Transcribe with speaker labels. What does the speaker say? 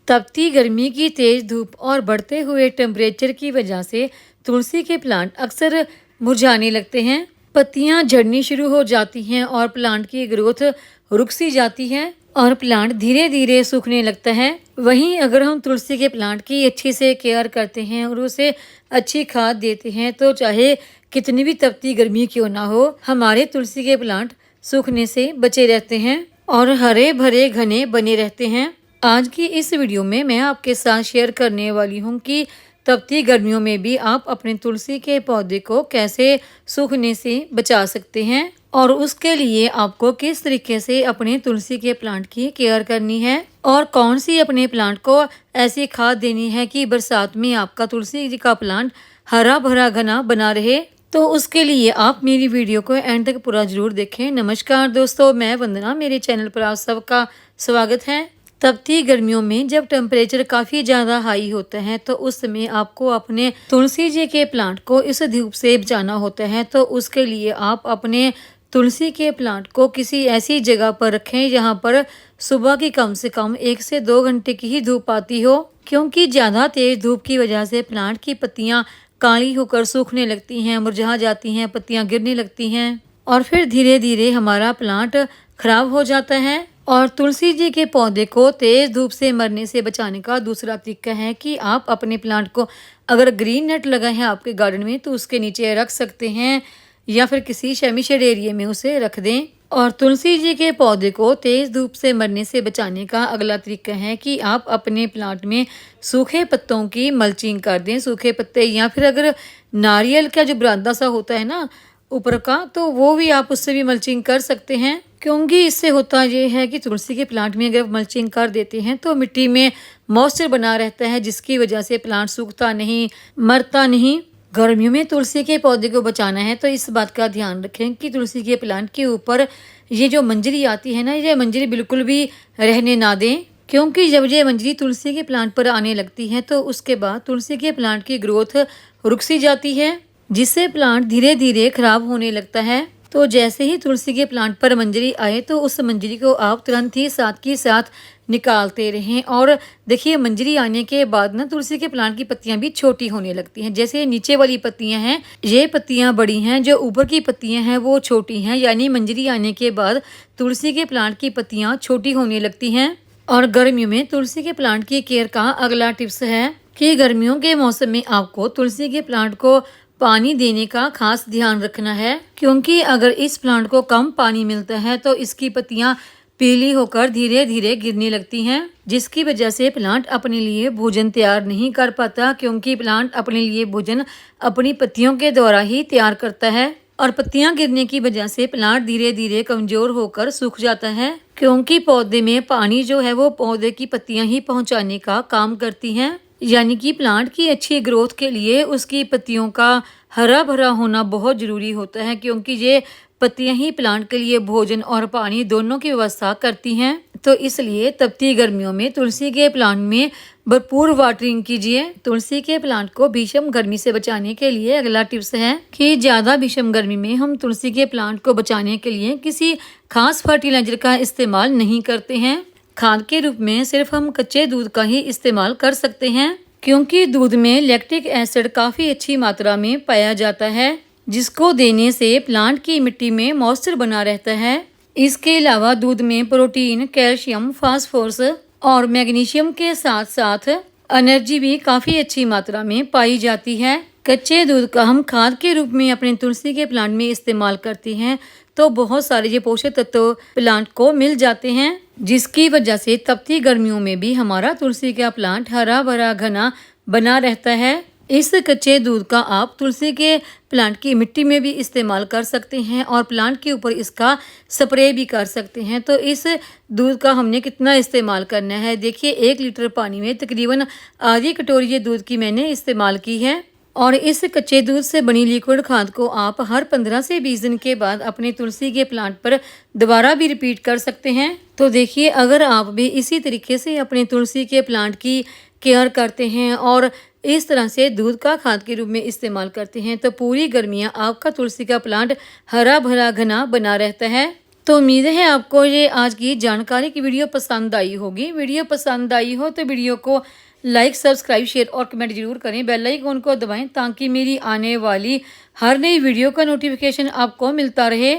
Speaker 1: तपती गर्मी की तेज धूप और बढ़ते हुए टेम्परेचर की वजह से तुलसी के प्लांट अक्सर मुरझाने लगते हैं। पत्तियां झड़नी शुरू हो जाती हैं और प्लांट की ग्रोथ रुक सी जाती है और प्लांट धीरे धीरे सूखने लगता है। वहीं अगर हम तुलसी के प्लांट की अच्छी से केयर करते हैं और उसे अच्छी खाद देते हैं तो चाहे कितनी भी तपती गर्मी क्यों ना हो, हमारे तुलसी के प्लांट सूखने से बचे रहते हैं और हरे भरे घने बने रहते हैं। आज की इस वीडियो में मैं आपके साथ शेयर करने वाली हूँ कि तपती गर्मियों में भी आप अपने तुलसी के पौधे को कैसे सूखने से बचा सकते हैं और उसके लिए आपको किस तरीके से अपने तुलसी के प्लांट की केयर करनी है और कौन सी अपने प्लांट को ऐसी खाद देनी है कि बरसात में आपका तुलसी का प्लांट हरा भरा घना बना रहे। तो उसके लिए आप मेरी वीडियो को एंड तक पूरा जरूर देखें। नमस्कार दोस्तों, मैं वंदना, मेरे चैनल पर आप सबका स्वागत है। तपती गर्मियों में जब टेम्परेचर काफ़ी ज़्यादा हाई होता है तो उस समय आपको अपने तुलसी जी के प्लांट को इस धूप से बचाना होता है। तो उसके लिए आप अपने तुलसी के प्लांट को किसी ऐसी जगह पर रखें जहां पर सुबह की कम से कम 1 से 2 घंटे की ही धूप आती हो, क्योंकि ज़्यादा तेज धूप की वजह से प्लांट की पत्तियाँ काली होकर सूखने लगती हैं, मुरझा जाती हैं, पत्तियाँ गिरने लगती हैं और फिर धीरे धीरे हमारा प्लांट खराब हो जाता है। और तुलसी जी के पौधे को तेज धूप से मरने से बचाने का दूसरा तरीका है कि आप अपने प्लांट को, अगर ग्रीन नेट लगा है आपके गार्डन में तो उसके नीचे रख सकते हैं या फिर किसी सेमी शेड एरिया में उसे रख दें। और तुलसी जी के पौधे को तेज धूप से मरने से बचाने का अगला तरीका है कि आप अपने प्लांट में सूखे पत्तों की मल्चिंग कर दें। सूखे पत्ते या फिर अगर नारियल का जो बुरादा सा होता है ना ऊपर का, तो वो भी आप उससे भी मल्चिंग कर सकते हैं, क्योंकि इससे होता ये है कि तुलसी के प्लांट में अगर मल्चिंग कर देते हैं तो मिट्टी में मॉइस्चर बना रहता है, जिसकी वजह से प्लांट सूखता नहीं, मरता नहीं। गर्मियों में तुलसी के पौधे को बचाना है तो इस बात का ध्यान रखें कि तुलसी के प्लांट के ऊपर ये जो मंजरी आती है ना, ये मंजरी बिल्कुल भी रहने ना दें, क्योंकि जब ये मंजरी तुलसी के प्लांट पर आने लगती है तो उसके बाद तुलसी के प्लांट की ग्रोथ रुक सी जाती है, जिससे प्लांट धीरे धीरे खराब होने लगता है। तो जैसे ही तुलसी के प्लांट पर मंजरी आए तो उस मंजरी को आप तुरंत ही साथ के साथ निकालते रहें। और देखिए, मंजरी आने के बाद ना तुलसी के प्लांट की पत्तियां भी छोटी होने लगती हैं। जैसे नीचे वाली पत्तियां हैं, ये पत्तियां बड़ी हैं, जो ऊपर की पत्तियां हैं वो छोटी हैं, यानी मंजरी आने के बाद तुलसी के प्लांट की पत्तियां छोटी होने लगती हैं। और गर्मियों में तुलसी के प्लांट की केयर का अगला टिप्स है कि गर्मियों के मौसम में आपको तुलसी के प्लांट को पानी देने का खास ध्यान रखना है, क्योंकि अगर इस प्लांट को कम पानी मिलता है तो इसकी पत्तियां पीली होकर धीरे धीरे गिरने लगती हैं, जिसकी वजह से प्लांट अपने लिए भोजन तैयार नहीं कर पाता, क्योंकि प्लांट अपने लिए भोजन अपनी पत्तियों के द्वारा ही तैयार करता है। और पत्तियां गिरने की वजह से प्लांट धीरे धीरे कमजोर होकर सूख जाता है, क्योंकि पौधे में पानी जो है वो पौधे की पत्तियां ही पहुंचाने का काम करती हैं। यानी कि प्लांट की अच्छी ग्रोथ के लिए उसकी पत्तियों का हरा भरा होना बहुत ज़रूरी होता है, क्योंकि ये पत्तियां ही प्लांट के लिए भोजन और पानी दोनों की व्यवस्था करती हैं। तो इसलिए तपती गर्मियों में तुलसी के प्लांट में भरपूर वाटरिंग कीजिए। तुलसी के प्लांट को भीषण गर्मी से बचाने के लिए अगला टिप्स है कि ज़्यादा भीषण गर्मी में हम तुलसी के प्लांट को बचाने के लिए किसी खास फर्टिलाइजर का इस्तेमाल नहीं करते हैं। खाद के रूप में सिर्फ हम कच्चे दूध का ही इस्तेमाल कर सकते हैं, क्योंकि दूध में लैक्टिक एसिड काफ़ी अच्छी मात्रा में पाया जाता है, जिसको देने से प्लांट की मिट्टी में मॉइस्चर बना रहता है। इसके अलावा दूध में प्रोटीन, कैल्शियम, फास्फोरस और मैग्नीशियम के साथ साथ एनर्जी भी काफ़ी अच्छी मात्रा में पाई जाती है। कच्चे दूध का हम खाद के रूप में अपने तुलसी के प्लांट में इस्तेमाल करते हैं तो बहुत सारे ये पोषक तत्व प्लांट को मिल जाते हैं, जिसकी वजह से तपती गर्मियों में भी हमारा तुलसी का प्लांट हरा भरा घना बना रहता है। इस कच्चे दूध का आप तुलसी के प्लांट की मिट्टी में भी इस्तेमाल कर सकते हैं और प्लांट के ऊपर इसका स्प्रे भी कर सकते हैं। तो इस दूध का हमने कितना इस्तेमाल करना है, देखिए 1 लीटर पानी में तकरीबन आधी कटोरी ये दूध की मैंने इस्तेमाल की है। और इस कच्चे दूध से बनी लिक्विड खाद को आप हर 15 से 20 दिन के बाद अपने तुलसी के प्लांट पर दोबारा भी रिपीट कर सकते हैं। तो देखिए, अगर आप भी इसी तरीके से अपने तुलसी के प्लांट की केयर करते हैं और इस तरह से दूध का खाद के रूप में इस्तेमाल करते हैं तो पूरी गर्मियां आपका तुलसी का प्लांट हरा भरा घना बना रहता है। तो उम्मीद है आपको ये आज की जानकारी की वीडियो पसंद आई होगी। वीडियो पसंद आई हो तो वीडियो को लाइक, सब्सक्राइब, शेयर और कमेंट जरूर करें। बेल आइकन को दबाएं ताकि मेरी आने वाली हर नई वीडियो का नोटिफिकेशन आपको मिलता रहे।